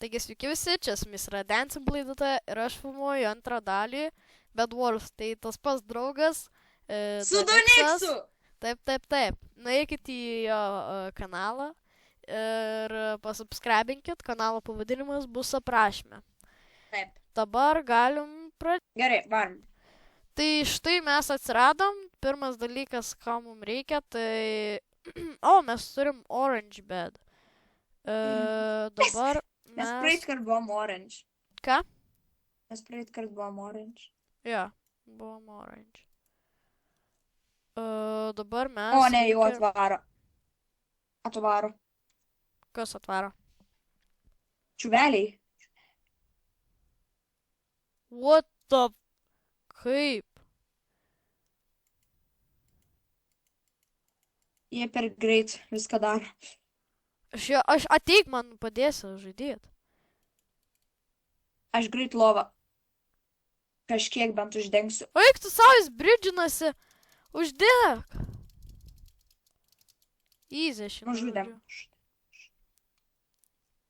Taigi sveiki visi, čia su mis yra Dancing Blaidyta ir aš filmuoju antrą dalį Bedwars. Tai tas pats draugas. Su Doniksų! Taip. Nueikit į jo kanalą ir pasubscribinkit, kanalo pavadinimas bus aprašyme. Taip. Dabar galim pradėti. Gerai, varom. Tai štai mes atsiradom. Pirmas dalykas, ką mums reikia, tai... mes turim orange bed. Dabar Mes praeit kart buvom orange. Ką? Mes praeit kart buvom orange. Jo, buvom orange. Dabar mes... O, ne, jau atvaro. Atvaro. Kas atvaro? Čiuveliai. What the... Kaip? Jie per greit viską daro. Aš ateik man padėsiu žaidėt. Aš greit lovą. Kažkiek bent uždengsiu. O eik tu savo įsbridžinasi. Uždėk. Easy, aš Uždėm.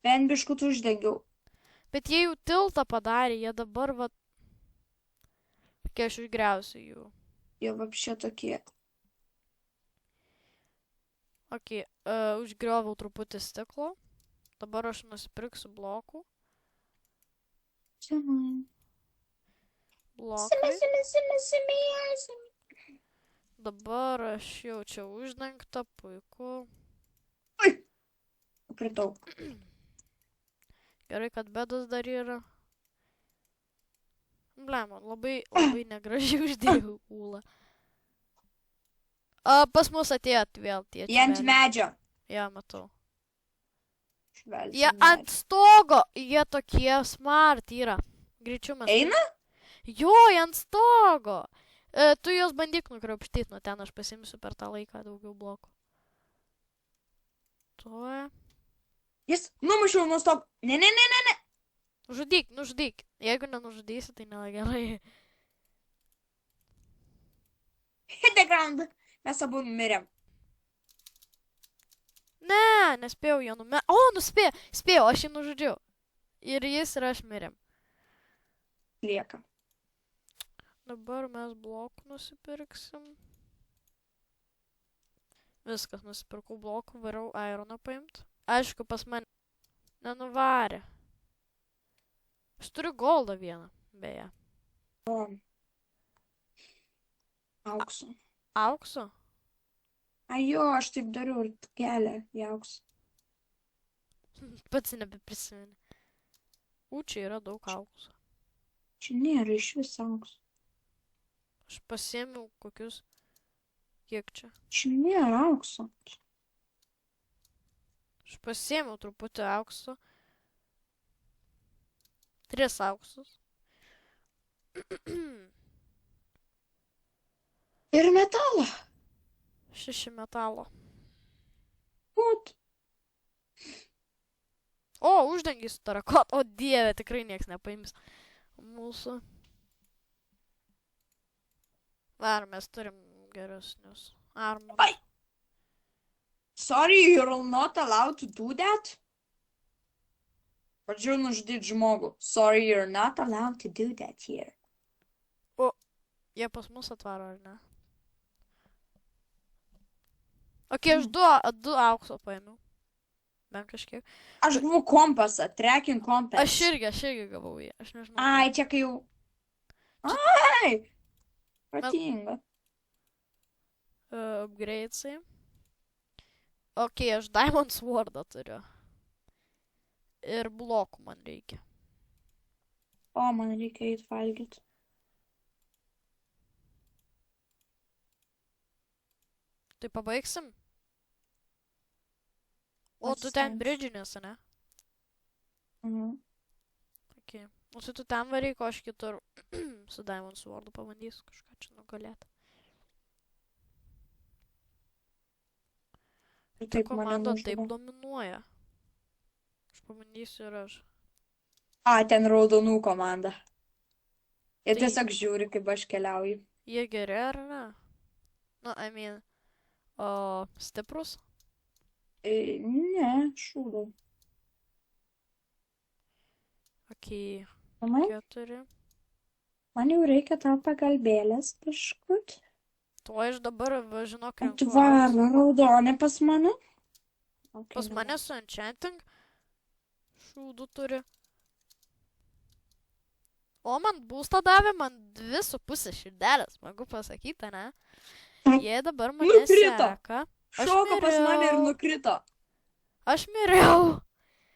Bent biškut uždengiau. Bet jie jau tiltą padarė, jie dabar va... Kai aš užgriausiu jų. Jie vapšė tokie. Ok, užgrioviau truputį stiklo. Dabar aš nusipirksiu blokų. Blokai. Dabar aš jau čia uždengta, puiku. Kritau. Gerai, kad bedas dar yra. Blema, labai negražiai uždėjau ūlą. Pas mus atėjot vėl tie. Jie ant medžio. Ja, matau. Švelsiai Jie ant stogo, jie tokie smart yra. Greičiau mes... Eina? Jo, jie ant stogo. Tu juos bandyk nukriaupštyti, nuo ten aš pasimsiu per tą laiką daugiau blokų. Tuo. Jis numušiau nuo stop. Ne. Nužudyk. Jeigu nenužudysi, tai nėra gerai. Hit the ground. Mes abu numirėm. Ne, nespėjau jo numirti. O, spėjau, aš jį nužudžiau. Ir jis ir aš mirėm. Lieka. Dabar mes blokų nusipirksim. Viskas, nusipirkau blokų, varau ironą paimt. Aišku, pas mane nenuvarė. Aš turiu goldą vieną, beje. Aukso. Aukso? Jo, aš taip dariau ir kelią į auksą. Pats nebeprisimeni. Čia yra daug aukso. Čia nėra iš vis aukso. Aš pasiėmiau kokius... Kiek čia? Čia nėra aukso. Aš pasiėmiau truputį aukso. 3 auksus. Ir metalo. 6 metalo. Ot. O, uždengi su tarakot. O dieve, tikrai nieks nepaims mūsų. Ar mes turim geresnius armorus. Ai. Sorry, you're not allowed to do that. Pradžiau nužudyti žmogų. Sorry, you're not allowed to do that here. O, jie pas mus atvaro, ar ne? Ok, aš du aukso paėmiau. Bent kažkiek. Aš gavau kompasą, tracking kompasą. Aš irgi gavau jį, aš nežinau. Ai, čia kai jau... Ai! Pratinga. Upgradesai. Ok, aš Diamond Swordą turiu. Ir blokų man reikia. O, man reikia eit valgyti. Tai pabaigsim? O, tu ten bridžinės, ne? Ok. O tu ten varyk, o aš kitur su Diamond Swordu pabandysiu kažką čia nugalėti. Ta komanda taip dominuoja. Aš pabandysiu ir aš. Ten raudonų komanda. Jie Tai- tiesiog žiūri, kaip aš keliauju. Jie geri ar ne? Stiprus? Ne, šūdau. Okay. Mamai, 4. man jau reikia tau pagalbėlės biškut. Tuo aš dabar, žinok, renku Atvaro auksą. raudonė pas mane. Okay, Pas mane su enchanting šūdų turi. O man būstą davė, man 2,5 širdelės, smagu pasakyti, ne? Jie dabar mane Nukrito. seka. Aš Šoka pas mane ir miriau. nukrito. Aš miriau.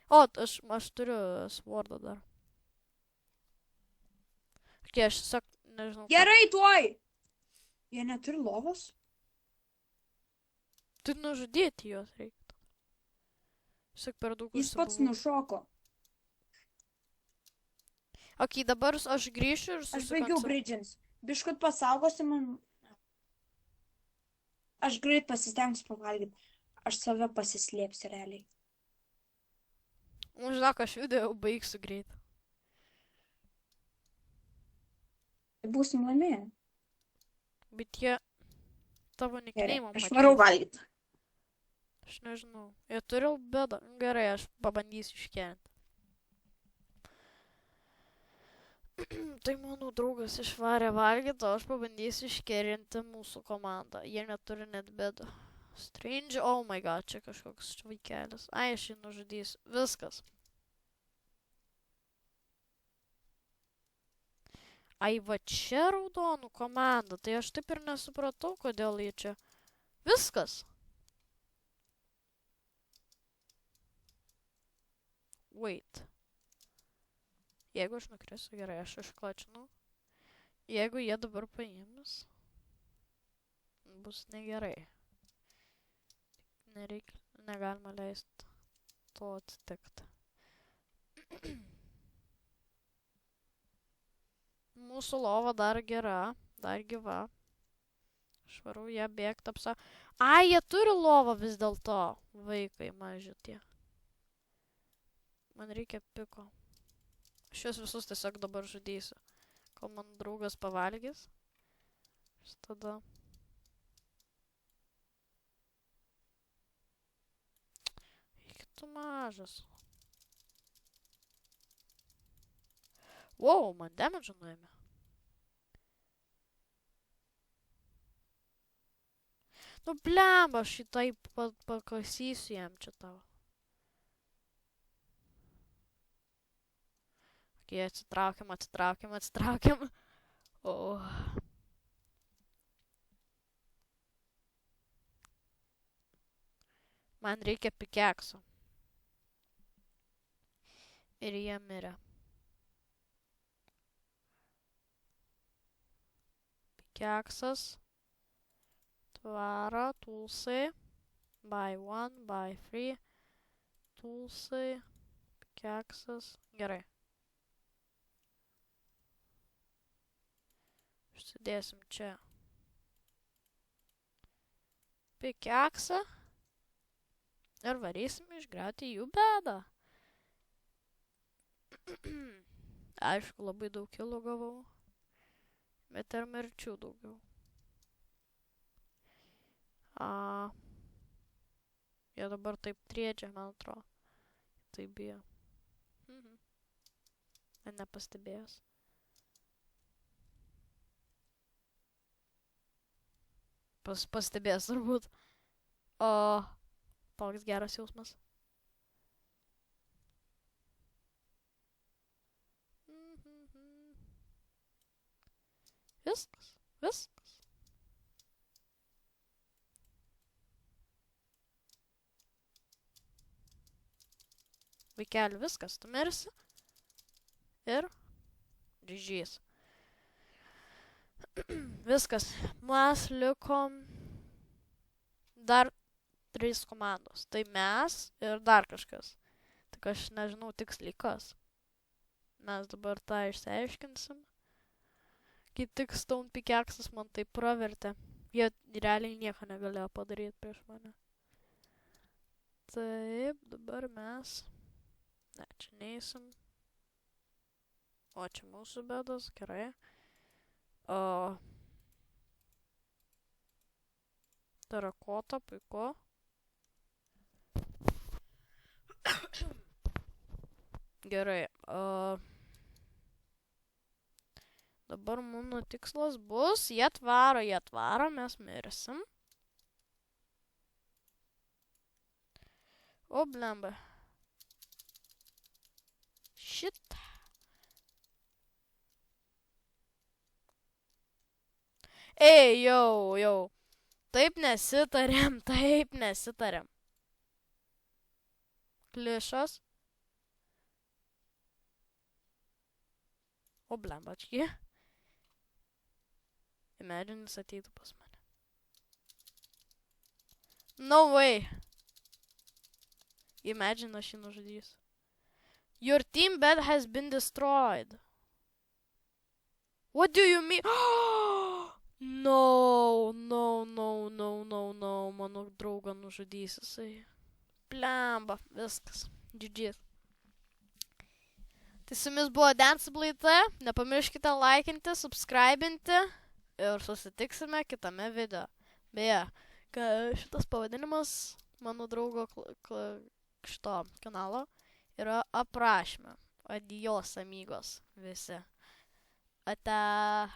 O, aš turiu svordą dar. Ok, aš tiesiog nežinau. Gerai, tuoj. Jie neturi lovos? Tai nužudyti juos reiktų. Tiesiog per daug Jis pats užsibuvau. nušoko. Ok, dabar aš grįšiu ir Aš baigiau bridžins. Biškut pasaugosi man. Aš greit pasistengsiu pavalgyti. Aš save pasislėpsiu realiai. Žinok, aš video jau baigsiu greit. Būsim laimėję. Bet jie tavo Gerai, nikneimą aš matys. varau valgyti. Aš nežinau. Jie turi bėdą. Gerai, aš pabandysiu iškerinti. Tai mano draugas išvarė valgyti, o aš pabandysiu iškerinti mūsų komandą. Jie neturi net bėdą. Strange, oh my god, čia kažkoks vaikelis. Ai, aš jį nužudysiu. Viskas. Ai, va čia raudonų komanda. Tai aš taip ir nesupratau, kodėl jie čia. Viskas. Wait. Jeigu aš nukrisiu, gerai, aš išklačinu. Jeigu jie dabar paims, bus negerai. Negalima leisti to atsitikti. Mūsų lova dar gera, dar gyva. Aš varau ją bėgti apsa. Ai, jie turi lovą vis dėlto. Vaikai maži tie. Man reikia piko. Aš juos visus tiesiog dabar žudysiu. Kol man draugas pavalgys. Aš tada... Eik tu mažas. Wow, man damage nuėmė. Nu blemba, aš šitai pakasysiu jam čia tavo. Okay, atsitraukiam. O. Man reikia pikekso. Ir jie mirė. Pikeksas. Tvara, tulsai. Buy 1, buy 3. Tulsai. Pikeksas. Gerai. Užsidėsim čia. Pikeksą. Ir varysim išgriauti jų bėdą. Aišku, labai daug kilų gavau. Bet ir mirčių daugiau. Jie dabar taip triedžia, man atrodo. Taip bijo. Nepastebėjęs. Pastebėjęs turbūt. O, toks geras jausmas. Viskas. Vaikeli, viskas, tu mirsi. Ir GG's. Viskas. Mes likom dar 3 komandos. Tai mes ir dar kažkas. Tik aš nežinau tiksliai kas. Mes dabar tą išsiaiškinsim. Kai tik Stone Pickaxe'as man tai pravertė. Jie realiai nieko negalėjo padaryti prieš mane. Taip, dabar mes... Ne, čia neįsim. O, čia mūsų bėdas, gerai. O... Terakota, puiku. Gerai, Dabar mano tikslas bus, jie atvaro, mes mirsim. O, blemba. Shit. Ei, jau. Taip nesitarėm. Klišas. O, blembački. Imagine jis ateitų pas mane. No way. Imagine aš jį nužudysiu. Your team bed has been destroyed. What do you mean? No. Mano draugą nužudys jisai. Blemba, viskas. GG. Tai su jumis buvo Danceable IT. Nepamirškite laikinti, subscribinti. Ir susitiksime kitame video. Beje, šitas pavadinimas mano draugo šito kanalo yra aprašyme. Adios, amigos, visi. Ate.